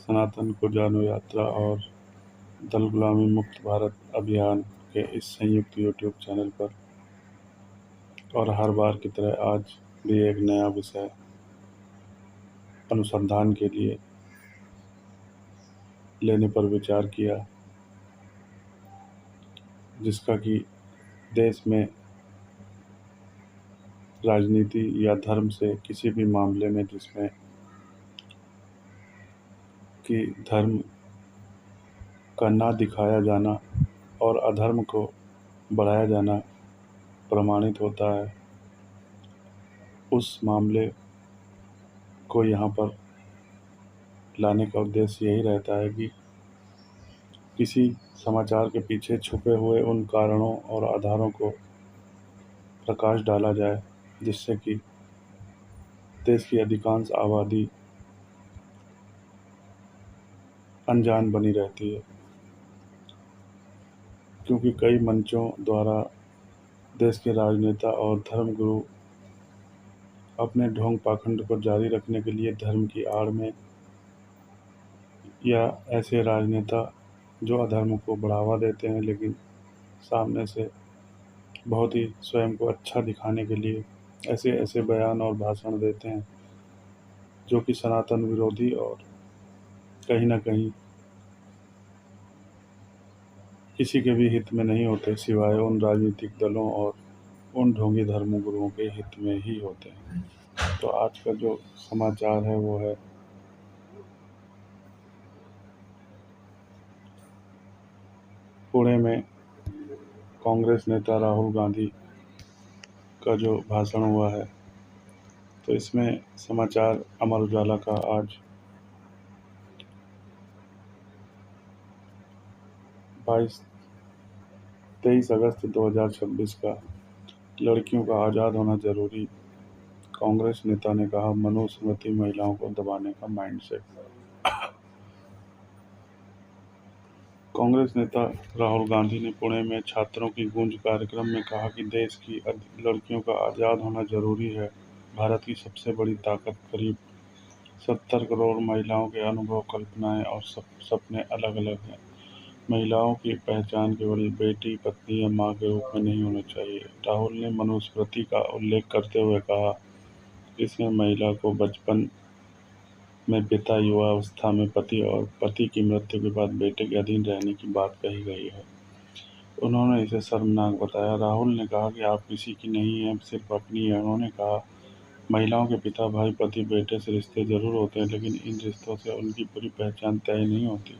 सनातन को जानो यात्रा और दल गुलामी मुक्त भारत अभियान के इस संयुक्त यूट्यूब चैनल पर और हर बार की तरह आज भी एक नया विषय अनुसंधान के लिए लेने पर विचार किया, जिसका कि देश में राजनीति या धर्म से किसी भी मामले में जिसमें कि धर्म का ना दिखाया जाना और अधर्म को बढ़ाया जाना प्रमाणित होता है, उस मामले को यहाँ पर लाने का उद्देश्य यही रहता है कि किसी समाचार के पीछे छुपे हुए उन कारणों और आधारों को प्रकाश डाला जाए, जिससे कि देश की अधिकांश आबादी अनजान बनी रहती है। क्योंकि कई मंचों द्वारा देश के राजनेता और धर्मगुरु अपने ढोंग पाखंड को जारी रखने के लिए धर्म की आड़ में, या ऐसे राजनेता जो अधर्म को बढ़ावा देते हैं लेकिन सामने से बहुत ही स्वयं को अच्छा दिखाने के लिए ऐसे ऐसे बयान और भाषण देते हैं जो कि सनातन विरोधी और कहीं ना कहीं किसी के भी हित में नहीं होते, सिवाय उन राजनीतिक दलों और उन ढोंगी धर्मगुरुओं के हित में ही होते हैं। तो आज का जो समाचार है वो है पुणे में कांग्रेस नेता राहुल गांधी का जो भाषण हुआ है। तो इसमें समाचार अमर उजाला का आज 23 अगस्त 2026 का लड़कियों का आज़ाद होना जरूरी, कांग्रेस नेता ने कहा मनुस्मृति महिलाओं को दबाने का माइंडसेट। कांग्रेस नेता राहुल गांधी ने पुणे में छात्रों की गूंज कार्यक्रम में कहा कि देश की लड़कियों का आज़ाद होना जरूरी है। भारत की सबसे बड़ी ताकत करीब 70 करोड़ महिलाओं के अनुभव, कल्पनाएं और सपने अलग अलग हैं। महिलाओं की पहचान केवल बेटी, पत्नी या मां के रूप में नहीं होनी चाहिए। राहुल ने मनुस्मृति का उल्लेख करते हुए कहा, इसमें महिला को बचपन में पिता, युवावस्था में पति और पति की मृत्यु के बाद बेटे के अधीन रहने की बात कही गई है। उन्होंने इसे शर्मनाक बताया। राहुल ने कहा कि आप किसी की नहीं हैं, सिर्फ अपनी है। उन्होंने कहा, महिलाओं के पिता, भाई, पति, बेटे से रिश्ते जरूर होते हैं, लेकिन इन रिश्तों से उनकी पूरी पहचान तय नहीं होती।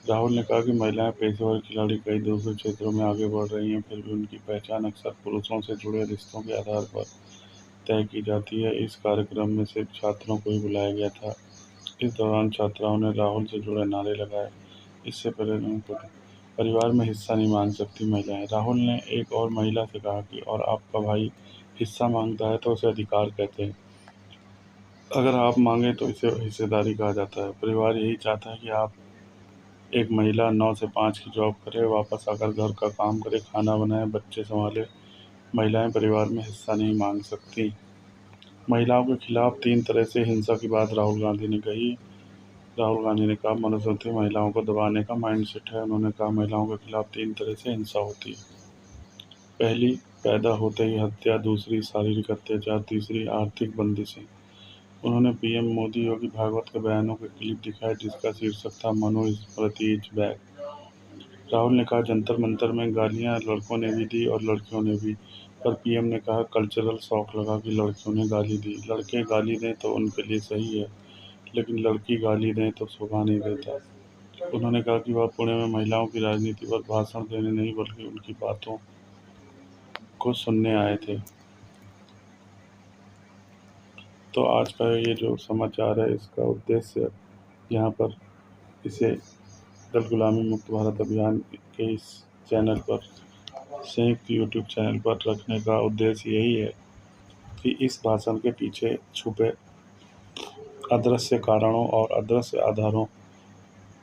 राहुल ने कहा कि महिलाएं पेशेवर खिलाड़ी कई दूसरे क्षेत्रों में आगे बढ़ रही हैं, फिर भी उनकी पहचान अक्सर पुरुषों से जुड़े रिश्तों के आधार पर तय की जाती है। इस कार्यक्रम में सिर्फ छात्रों को ही बुलाया गया था। इस दौरान छात्राओं ने राहुल से जुड़े नारे लगाए। इससे पहले परिवार में हिस्सा नहीं मांग सकती महिलाएं। राहुल ने एक और महिला से कहा कि और आपका भाई हिस्सा मांगता है तो उसे अधिकार कहते हैं, अगर आप मांगे तो इसे हिस्सेदारी कहा जाता है। परिवार यही चाहता है कि आप एक महिला 9 से 5 की जॉब करे, वापस आकर घर का काम करे, खाना बनाए, बच्चे संभाले। महिलाएं परिवार में हिस्सा नहीं मांग सकती। महिलाओं के खिलाफ 3 तरह से हिंसा की बात राहुल गांधी ने कही। राहुल गांधी ने कहा मनुस्मृति महिलाओं को दबाने का माइंडसेट है। उन्होंने कहा महिलाओं के खिलाफ 3 तरह से हिंसा होती है। पहली, पैदा होते ही हत्या, दूसरी शारीरिक अत्याचार, तीसरी आर्थिक बंदिशें। उन्होंने पीएम मोदी योगी भागवत के बयानों के क्लिप दिखाए, जिसका शीर्षक था मनुस्मृति इज बैक। राहुल ने कहा जंतर मंतर में गालियां लड़कों ने भी दी और लड़कियों ने भी, पर पीएम ने कहा कल्चरल शॉक लगा कि लड़कियों ने गाली दी। लड़के गाली दें तो उनके लिए सही है, लेकिन लड़की गाली दें तो शोभा नहीं देता। उन्होंने कहा कि वह पुणे में महिलाओं की राजनीति पर भाषण देने नहीं बल्कि उनकी बातों को सुनने आए थे। तो आज का ये जो समाचार है, इसका उद्देश्य यहाँ पर इसे दल गुलामी मुक्त भारत अभियान के इस चैनल पर, संयुक्त यूट्यूब चैनल पर रखने का उद्देश्य यही है कि इस भाषण के पीछे छुपे अदृश्य कारणों और अदृश्य आधारों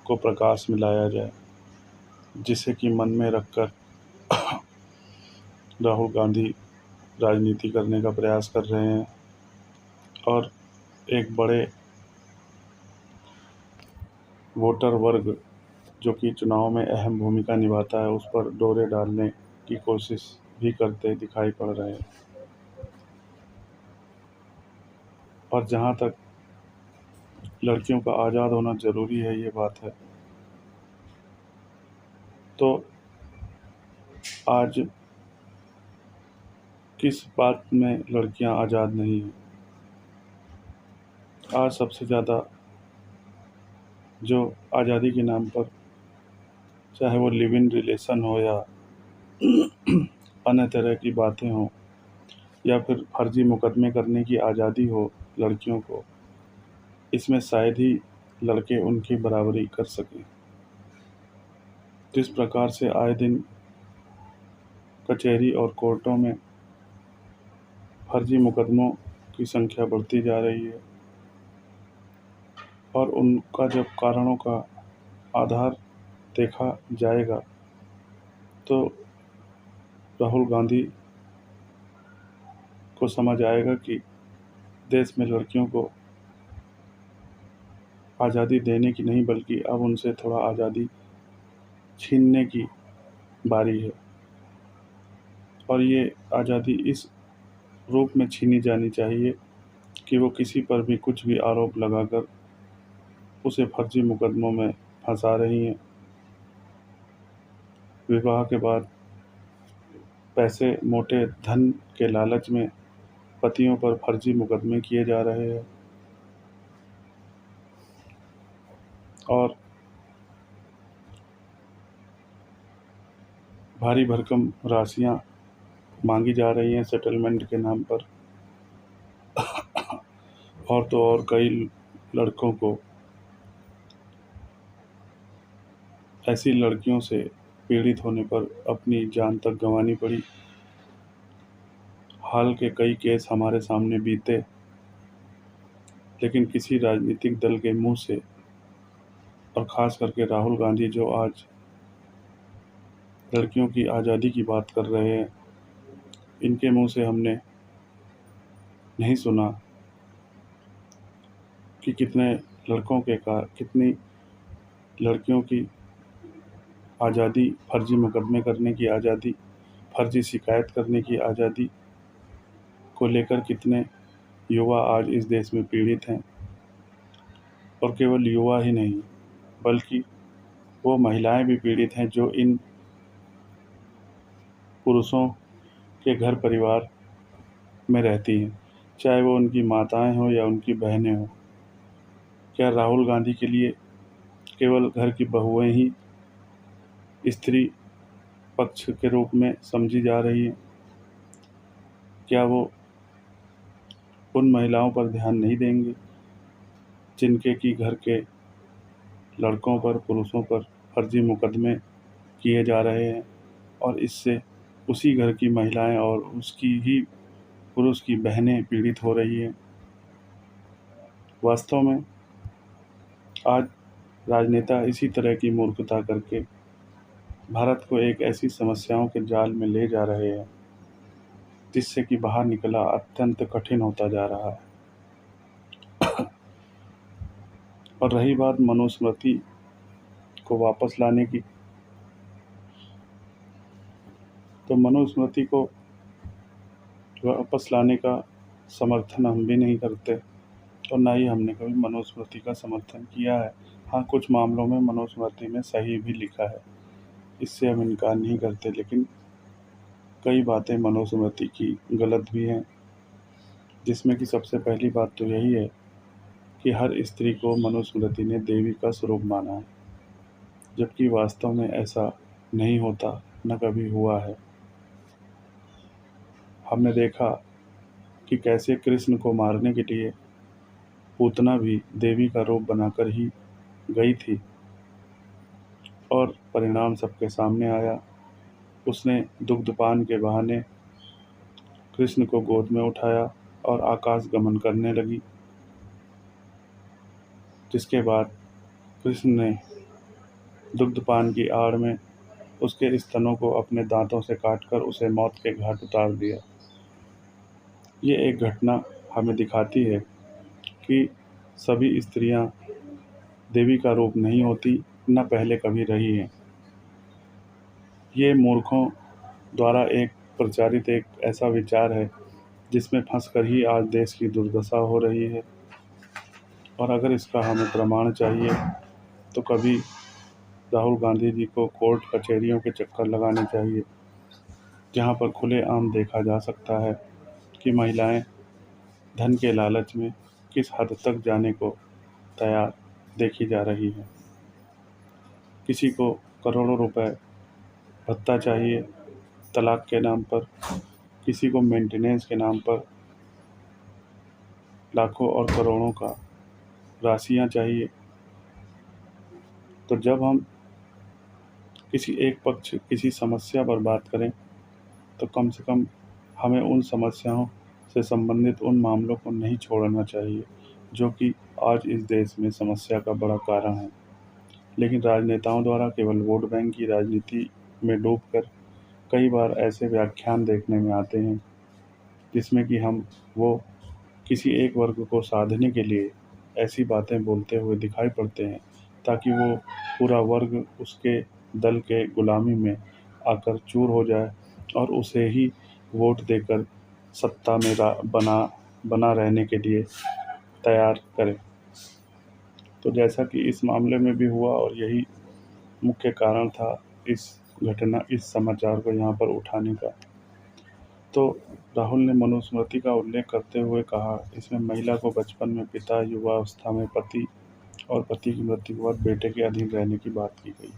को प्रकाश में लाया जाए, जिसे कि मन में रखकर राहुल गांधी राजनीति करने का प्रयास कर रहे हैं और एक बड़े वोटर वर्ग जो कि चुनाव में अहम भूमिका निभाता है उस पर डोरे डालने की कोशिश भी करते दिखाई पड़ रहे हैं। और जहाँ तक लड़कियों का आज़ाद होना ज़रूरी है ये बात है, तो आज किस बात में लड़कियां आज़ाद नहीं हैं? आज सबसे ज़्यादा जो आज़ादी के नाम पर, चाहे वो लिव इन रिलेशन हो या अन्य तरह की बातें हों या फिर फर्जी मुकदमे करने की आज़ादी हो लड़कियों को, इसमें शायद ही लड़के उनकी बराबरी कर सकें। जिस प्रकार से आए दिन कचहरी और कोर्टों में फर्जी मुकदमों की संख्या बढ़ती जा रही है और उनका जब कारणों का आधार देखा जाएगा तो राहुल गांधी को समझ आएगा कि देश में लड़कियों को आज़ादी देने की नहीं बल्कि अब उनसे थोड़ा आज़ादी छीनने की बारी है। और ये आज़ादी इस रूप में छीनी जानी चाहिए कि वो किसी पर भी कुछ भी आरोप लगाकर उसे फर्जी मुकदमों में फंसा रही हैं। विवाह के बाद पैसे मोटे धन के लालच में पतियों पर फर्जी मुकदमे किए जा रहे हैं और भारी भरकम राशियां मांगी जा रही हैं सेटलमेंट के नाम पर। और तो और कई लड़कों को ऐसी लड़कियों से पीड़ित होने पर अपनी जान तक गंवानी पड़ी। हाल के कई केस हमारे सामने बीते, लेकिन किसी राजनीतिक दल के मुंह से, और ख़ास करके राहुल गांधी जो आज लड़कियों की आज़ादी की बात कर रहे हैं, इनके मुंह से हमने नहीं सुना कि कितनी लड़कियों की आज़ादी, फर्जी मुकदमे करने की आज़ादी, फर्जी शिकायत करने की आज़ादी को लेकर कितने युवा आज इस देश में पीड़ित हैं। और केवल युवा ही नहीं बल्कि वो महिलाएं भी पीड़ित हैं जो इन पुरुषों के घर परिवार में रहती हैं, चाहे वो उनकी माताएं हों या उनकी बहनें हों। क्या राहुल गांधी के लिए केवल घर की बहुएं ही स्त्री पक्ष के रूप में समझी जा रही हैं? क्या वो उन महिलाओं पर ध्यान नहीं देंगे जिनके की घर के लड़कों पर, पुरुषों पर फर्जी मुकदमे किए जा रहे हैं और इससे उसी घर की महिलाएं और उसकी ही पुरुष की बहनें पीड़ित हो रही हैं? वास्तव में आज राजनेता इसी तरह की मूर्खता करके भारत को एक ऐसी समस्याओं के जाल में ले जा रहे हैं जिससे कि बाहर निकलना अत्यंत कठिन होता जा रहा है। और रही बात मनुस्मृति को वापस लाने की, तो मनुस्मृति को वापस लाने का समर्थन हम भी नहीं करते और ना ही हमने कभी मनुस्मृति का समर्थन किया है। हाँ, कुछ मामलों में मनुस्मृति में सही भी लिखा है, इससे हम इनकार नहीं करते, लेकिन कई बातें मनुस्मृति की गलत भी हैं, जिसमें कि सबसे पहली बात तो यही है कि हर स्त्री को मनुस्मृति ने देवी का स्वरूप माना है, जबकि वास्तव में ऐसा नहीं होता, न कभी हुआ है। हमने देखा कि कैसे कृष्ण को मारने के लिए पूतना भी देवी का रूप बनाकर ही गई थी और परिणाम सबके सामने आया। उसने दुग्धपान के बहाने कृष्ण को गोद में उठाया और आकाश गमन करने लगी, जिसके बाद कृष्ण ने दुग्धपान की आड़ में उसके स्तनों को अपने दांतों से काटकर उसे मौत के घाट उतार दिया। ये एक घटना हमें दिखाती है कि सभी स्त्रियां देवी का रूप नहीं होती, न पहले कभी रही हैं। ये मूर्खों द्वारा एक प्रचारित एक ऐसा विचार है जिसमें फंसकर ही आज देश की दुर्दशा हो रही है। और अगर इसका हमें प्रमाण चाहिए तो कभी राहुल गांधी जी को कोर्ट कचहरियों के चक्कर लगाने चाहिए, जहां पर खुलेआम देखा जा सकता है कि महिलाएं धन के लालच में किस हद तक जाने को तैयार देखी जा रही हैं। किसी को करोड़ों रुपए भत्ता चाहिए तलाक के नाम पर, किसी को मेंटेनेंस के नाम पर लाखों और करोड़ों का राशियां चाहिए। तो जब हम किसी एक पक्ष किसी समस्या पर बात करें तो कम से कम हमें उन समस्याओं से संबंधित उन मामलों को नहीं छोड़ना चाहिए जो कि आज इस देश में समस्या का बड़ा कारण है। लेकिन राजनेताओं द्वारा केवल वोट बैंक की राजनीति में डूबकर कई बार ऐसे व्याख्यान देखने में आते हैं जिसमें कि हम वो किसी एक वर्ग को साधने के लिए ऐसी बातें बोलते हुए दिखाई पड़ते हैं ताकि वो पूरा वर्ग उसके दल के गुलामी में आकर चूर हो जाए और उसे ही वोट देकर सत्ता में बना रहने के लिए तैयार करे। तो जैसा कि इस मामले में भी हुआ और यही मुख्य कारण था इस समाचार को यहाँ पर उठाने का। तो राहुल ने मनुस्मृति का उल्लेख करते हुए कहा, इसमें महिला को बचपन में पिता, युवावस्था में पति और पति की मृत्यु के बाद बेटे के अधीन रहने की बात की गई।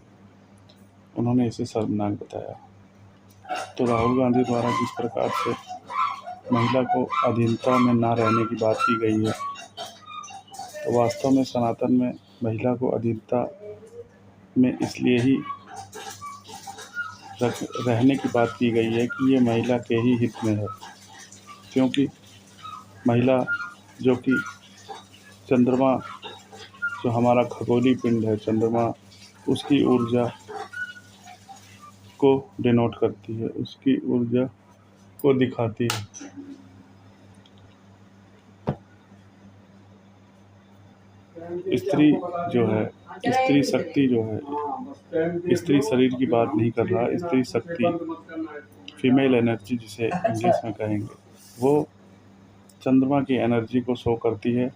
उन्होंने इसे शर्मनाक बताया। तो राहुल गांधी द्वारा जिस प्रकार से महिला को अधीनता में ना रहने की बात की गई है, तो वास्तव में सनातन में महिला को अधीनता में इसलिए ही रहने की बात की गई है कि ये महिला के ही हित में है, क्योंकि महिला जो कि चंद्रमा, जो हमारा खगोलीय पिंड है चंद्रमा, उसकी ऊर्जा को डिनोट करती है, उसकी ऊर्जा को दिखाती है। स्त्री जो है, स्त्री शक्ति जो है, स्त्री शरीर की बात नहीं कर रहा, स्त्री शक्ति, फीमेल एनर्जी जिसे इंग्लिश में कहेंगे, वो चंद्रमा की एनर्जी को शो करती है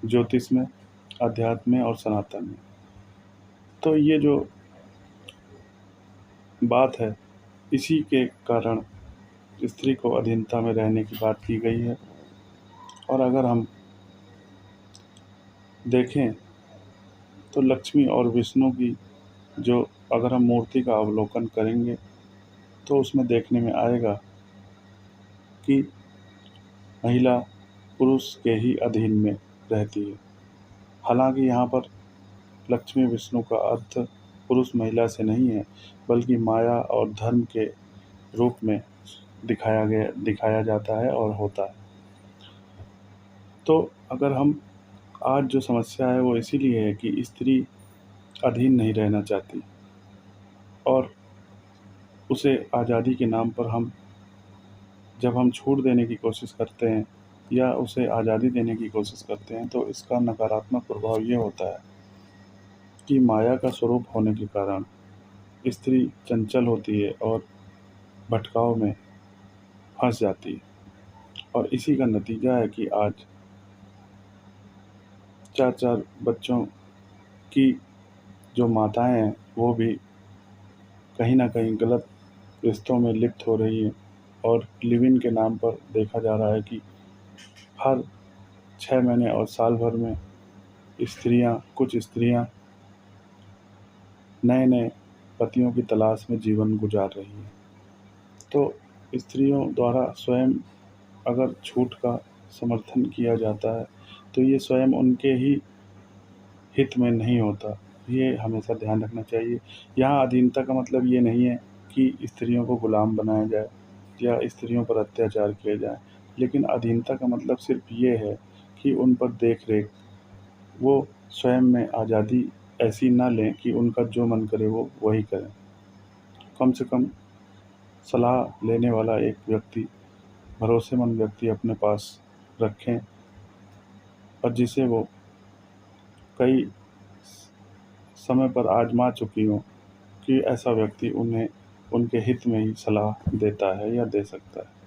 ज्योतिष में, अध्यात्म में और सनातन में। तो ये जो बात है, इसी के कारण स्त्री को अधीनता में रहने की बात की गई है। और अगर हम देखें तो लक्ष्मी और विष्णु की जो अगर हम मूर्ति का अवलोकन करेंगे तो उसमें देखने में आएगा कि महिला पुरुष के ही अधीन में रहती है। हालांकि यहाँ पर लक्ष्मी विष्णु का अर्थ पुरुष महिला से नहीं है, बल्कि माया और धर्म के रूप में दिखाया जाता है और होता है। तो अगर हम आज जो समस्या है वो इसीलिए है कि स्त्री अधीन नहीं रहना चाहती और उसे आज़ादी के नाम पर जब हम छूट देने की कोशिश करते हैं या उसे आज़ादी देने की कोशिश करते हैं तो इसका नकारात्मक प्रभाव ये होता है कि माया का स्वरूप होने के कारण स्त्री चंचल होती है और भटकाव में फंस जाती है। और इसी का नतीजा है कि आज 4-4 बच्चों की जो माताएं हैं वो भी कहीं ना कहीं गलत रिश्तों में लिप्त हो रही हैं। और लिव इन के नाम पर देखा जा रहा है कि हर 6 महीने और साल भर में कुछ स्त्रियां नए नए पतियों की तलाश में जीवन गुजार रही हैं। तो स्त्रियों द्वारा स्वयं अगर छूट का समर्थन किया जाता है तो ये स्वयं उनके ही हित में नहीं होता, ये हमेशा ध्यान रखना चाहिए। यहाँ अधीनता का मतलब ये नहीं है कि स्त्रियों को गुलाम बनाया जाए या स्त्रियों पर अत्याचार किए जाए, लेकिन अधीनता का मतलब सिर्फ ये है कि उन पर देख रेख, वो स्वयं में आज़ादी ऐसी ना लें कि उनका जो मन करे वो वही करें। कम से कम सलाह लेने वाला एक व्यक्ति, भरोसेमंद व्यक्ति अपने पास रखें और जिसे वो कई समय पर आजमा चुकी हों कि ऐसा व्यक्ति उन्हें उनके हित में ही सलाह देता है या दे सकता है।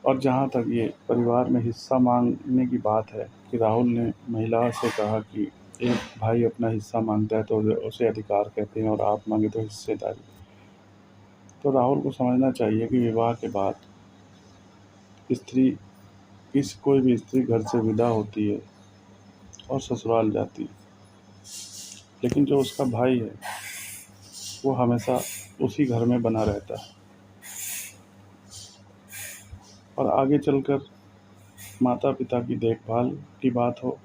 और जहाँ तक ये परिवार में हिस्सा मांगने की बात है कि राहुल ने महिला से कहा कि एक भाई अपना हिस्सा मांगता है तो उसे अधिकार कहते हैं और आप मांगे तो हिस्सेदारी। तो राहुल को समझना चाहिए कि विवाह के बाद स्त्री कोई भी स्त्री घर से विदा होती है और ससुराल जाती है, लेकिन जो उसका भाई है वो हमेशा उसी घर में बना रहता है। और आगे चलकर माता पिता की देखभाल की बात हो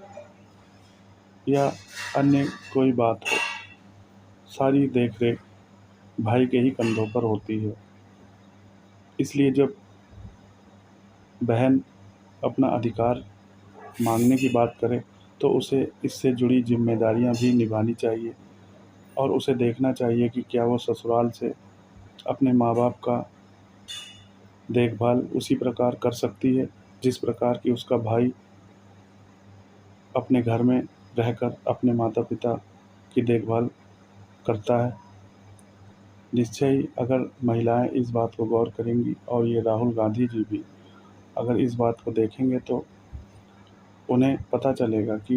या अन्य कोई बात हो, सारी देख रेख भाई के ही कंधों पर होती है। इसलिए जब बहन अपना अधिकार मांगने की बात करे तो उसे इससे जुड़ी जिम्मेदारियां भी निभानी चाहिए और उसे देखना चाहिए कि क्या वो ससुराल से अपने माँ बाप का देखभाल उसी प्रकार कर सकती है जिस प्रकार की उसका भाई अपने घर में रहकर अपने माता पिता की देखभाल करता है। निश्चय ही अगर महिलाएं इस बात को गौर करेंगी और ये राहुल गांधी जी भी अगर इस बात को देखेंगे तो उन्हें पता चलेगा कि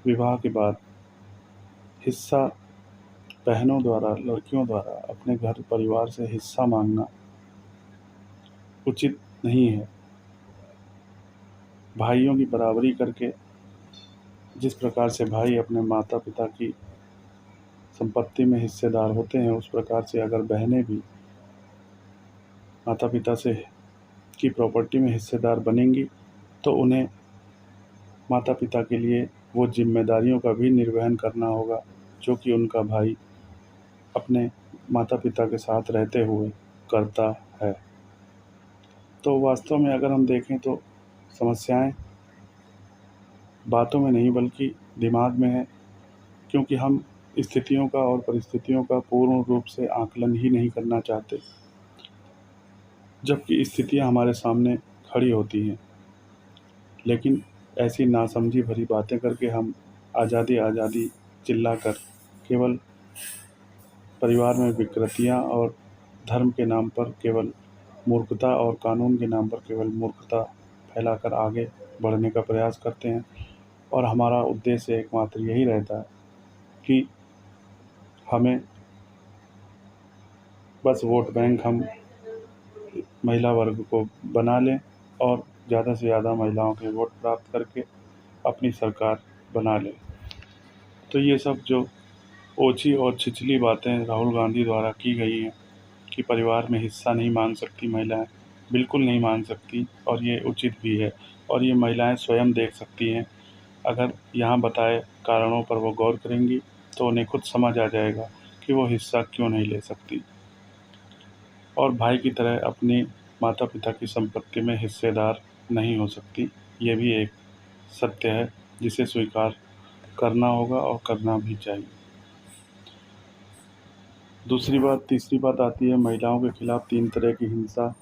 विवाह के बाद हिस्सा बहनों द्वारा, लड़कियों द्वारा अपने घर परिवार से हिस्सा मांगना उचित नहीं है। भाइयों की बराबरी करके जिस प्रकार से भाई अपने माता पिता की संपत्ति में हिस्सेदार होते हैं, उस प्रकार से अगर बहनें भी माता पिता से की प्रॉपर्टी में हिस्सेदार बनेंगी तो उन्हें माता पिता के लिए वो जिम्मेदारियों का भी निर्वहन करना होगा जो कि उनका भाई अपने माता पिता के साथ रहते हुए करता है। तो वास्तव में अगर हम देखें तो समस्याएं बातों में नहीं बल्कि दिमाग में है, क्योंकि हम स्थितियों का और परिस्थितियों का पूर्ण रूप से आकलन ही नहीं करना चाहते, जबकि स्थितियां हमारे सामने खड़ी होती हैं। लेकिन ऐसी नासमझी भरी बातें करके हम आज़ादी आज़ादी चिल्लाकर केवल परिवार में विकृतियां और धर्म के नाम पर केवल मूर्खता और कानून के नाम पर केवल मूर्खता फैलाकर आगे बढ़ने का प्रयास करते हैं। और हमारा उद्देश्य एकमात्र यही रहता है कि हमें बस वोट बैंक हम महिला वर्ग को बना लें और ज़्यादा से ज़्यादा महिलाओं के वोट प्राप्त करके अपनी सरकार बना लें। तो ये सब जो ओछी और छिछली बातें राहुल गांधी द्वारा की गई हैं कि परिवार में हिस्सा नहीं मांग सकती महिलाएं, बिल्कुल नहीं मांग सकती और ये उचित भी है। और ये महिलाएं स्वयं देख सकती हैं, अगर यहाँ बताए कारणों पर वो गौर करेंगी तो उन्हें खुद समझ आ जाएगा कि वो हिस्सा क्यों नहीं ले सकती और भाई की तरह अपनी माता पिता की संपत्ति में हिस्सेदार नहीं हो सकती। ये भी एक सत्य है जिसे स्वीकार करना होगा और करना भी चाहिए। तीसरी बात आती है महिलाओं के खिलाफ 3 तरह की हिंसा।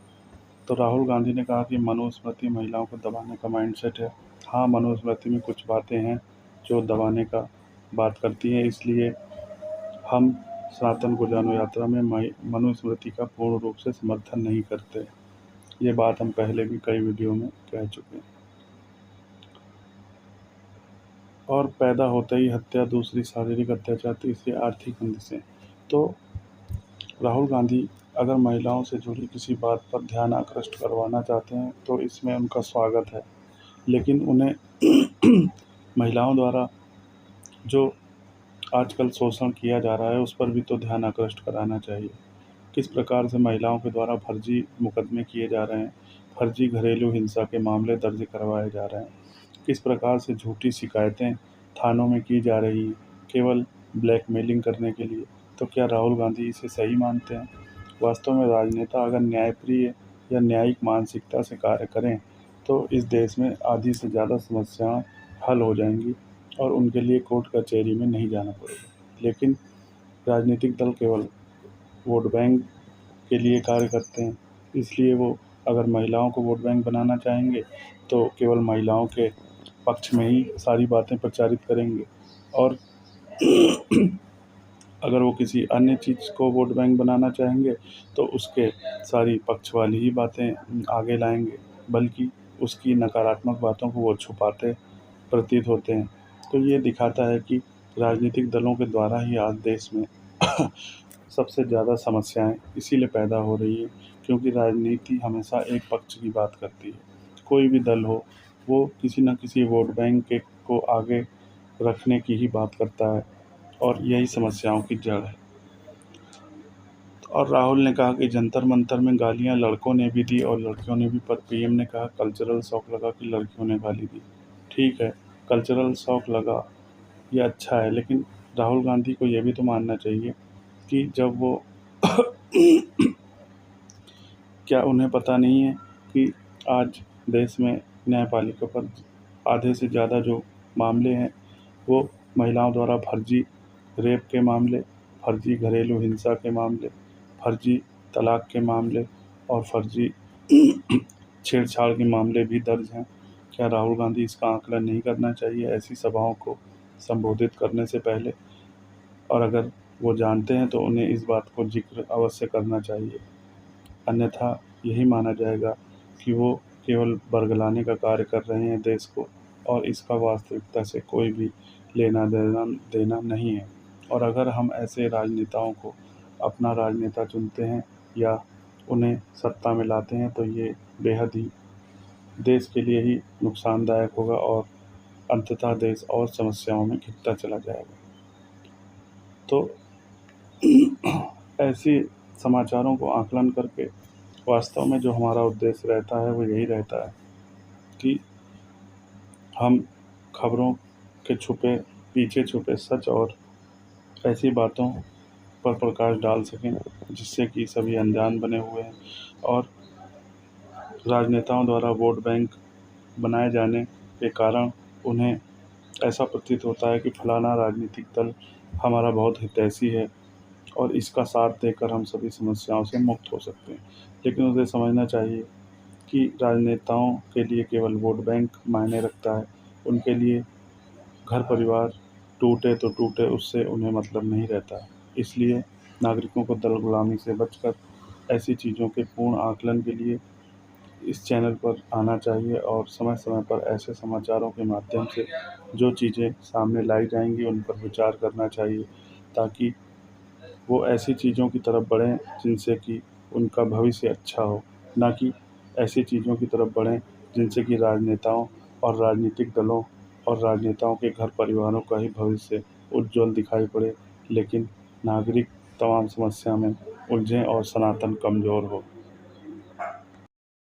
तो राहुल गांधी ने कहा कि मनुस्मृति महिलाओं को दबाने का माइंडसेट है। हाँ, मनुस्मृति में कुछ बातें हैं जो दबाने का बात करती हैं, इसलिए हम सनातन गुरजानु यात्रा में मनुस्मृति का पूर्ण रूप से समर्थन नहीं करते। ये बात हम पहले भी कई वीडियो में कह चुके हैं। और पैदा होते ही हत्या, दूसरी शारीरिक अत्याचार, तीसरी आर्थिक बंदिशें। तो राहुल गांधी अगर महिलाओं से जुड़ी किसी बात पर ध्यान आकृष्ट करवाना चाहते हैं तो इसमें उनका स्वागत है, लेकिन उन्हें महिलाओं द्वारा जो आजकल शोषण किया जा रहा है उस पर भी तो ध्यान आकृष्ट कराना चाहिए। किस प्रकार से महिलाओं के द्वारा फर्जी मुकदमे किए जा रहे हैं, फर्जी घरेलू हिंसा के मामले दर्ज करवाए जा रहे हैं, किस प्रकार से झूठी शिकायतें थानों में की जा रही हैं केवल ब्लैकमेलिंग करने के लिए। तो क्या राहुल गांधी इसे सही मानते हैं? वास्तव में राजनेता अगर न्यायप्रिय या न्यायिक मानसिकता से कार्य करें तो इस देश में आधी से ज़्यादा समस्याएं हल हो जाएंगी और उनके लिए कोर्ट कचहरी में नहीं जाना पड़ेगा। लेकिन राजनीतिक दल केवल वोट बैंक के लिए कार्य करते हैं, इसलिए वो अगर महिलाओं को वोट बैंक बनाना चाहेंगे तो केवल महिलाओं के पक्ष में ही सारी बातें प्रचारित करेंगे, और अगर वो किसी अन्य चीज़ को वोट बैंक बनाना चाहेंगे तो उसके सारी पक्ष वाली ही बातें आगे लाएंगे, बल्कि उसकी नकारात्मक बातों को वो छुपाते प्रतीत होते हैं। तो ये दिखाता है कि राजनीतिक दलों के द्वारा ही आज देश में सबसे ज़्यादा समस्याएं इसीलिए पैदा हो रही है, क्योंकि राजनीति हमेशा एक पक्ष की बात करती है। कोई भी दल हो, वो किसी न किसी वोट बैंक को आगे रखने की ही बात करता है, और यही समस्याओं की जड़ है। और राहुल ने कहा कि जंतर मंतर में गालियां लड़कों ने भी दी और लड़कियों ने भी, पर पीएम ने कहा कल्चरल शॉक लगा कि लड़कियों ने गाली दी। ठीक है, कल्चरल शॉक लगा, ये अच्छा है, लेकिन राहुल गांधी को ये भी तो मानना चाहिए कि जब वो क्या उन्हें पता नहीं है कि आज देश में न्यायपालिका पर आधे से ज़्यादा जो मामले हैं वो महिलाओं द्वारा फर्जी रेप के मामले, फर्जी घरेलू हिंसा के मामले, फर्जी तलाक के मामले और फर्जी छेड़छाड़ के मामले भी दर्ज हैं। क्या राहुल गांधी इसका आकलन नहीं करना चाहिए ऐसी सभाओं को संबोधित करने से पहले? और अगर वो जानते हैं तो उन्हें इस बात को जिक्र अवश्य करना चाहिए, अन्यथा यही माना जाएगा कि वो केवल बरगलाने का कार्य कर रहे हैं देश को, और इसका वास्तविकता से कोई भी लेना देना नहीं है। और अगर हम ऐसे राजनेताओं को अपना राजनेता चुनते हैं या उन्हें सत्ता में लाते हैं तो ये बेहद ही देश के लिए ही नुकसानदायक होगा, और अंततः देश और समस्याओं में घिरता चला जाएगा। तो ऐसे समाचारों को आकलन करके वास्तव में जो हमारा उद्देश्य रहता है वो यही रहता है कि हम खबरों के पीछे छुपे सच और ऐसी बातों पर प्रकाश डाल सकें जिससे कि सभी अनजान बने हुए हैं, और राजनेताओं द्वारा वोट बैंक बनाए जाने के कारण उन्हें ऐसा प्रतीत होता है कि फलाना राजनीतिक दल हमारा बहुत हितैषी है और इसका साथ देकर हम सभी समस्याओं से मुक्त हो सकते हैं। लेकिन उसे समझना चाहिए कि राजनेताओं के लिए केवल वोट बैंक मायने रखता है, उनके लिए घर परिवार टूटे तो टूटे, उससे उन्हें मतलब नहीं रहता। इसलिए नागरिकों को दल गुलामी से बचकर ऐसी चीज़ों के पूर्ण आकलन के लिए इस चैनल पर आना चाहिए, और समय समय पर ऐसे समाचारों के माध्यम से जो चीज़ें सामने लाई जाएंगी उन पर विचार करना चाहिए, ताकि वो ऐसी चीज़ों की तरफ बढ़ें जिनसे कि उनका भविष्य अच्छा हो, ना कि ऐसी चीज़ों की तरफ बढ़ें जिनसे कि राजनेताओं और राजनीतिक दलों और राजनेताओं के घर परिवारों का ही भविष्य उज्ज्वल दिखाई पड़े, लेकिन नागरिक तमाम समस्या में उलझें और सनातन कमज़ोर हो।